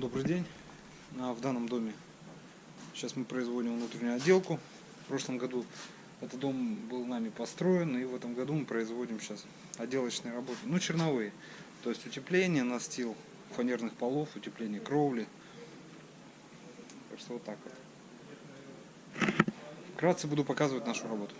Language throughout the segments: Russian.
Добрый день. В данном доме сейчас мы производим внутреннюю отделку. В прошлом году этот дом был нами построен, и в этом году мы производим сейчас отделочные работы. Черновые. То есть утепление, настил фанерных полов, утепление кровли. Так что вот так вот. Вкратце буду показывать нашу работу.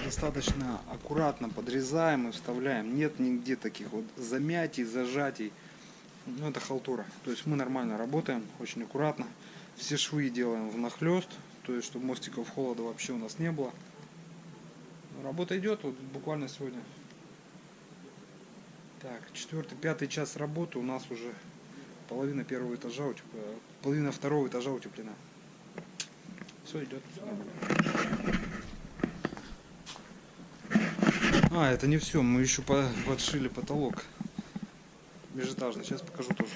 Достаточно аккуратно подрезаем и вставляем. Нет нигде таких вот замятий, зажатий. Это халтура. То есть мы нормально работаем, очень аккуратно. Все швы делаем внахлёст, то есть чтобы мостиков холода вообще у нас не было. Работа идет, вот буквально сегодня. Так, 4-5 час работы, у нас уже половина первого этажа, половина второго этажа утеплена. Все идет. Это не все, мы еще подшили потолок межэтажный, сейчас покажу тоже.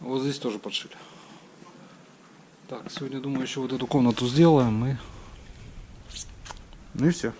Вот здесь тоже подшили. Так, сегодня, думаю, еще вот эту комнату сделаем. Ну и все.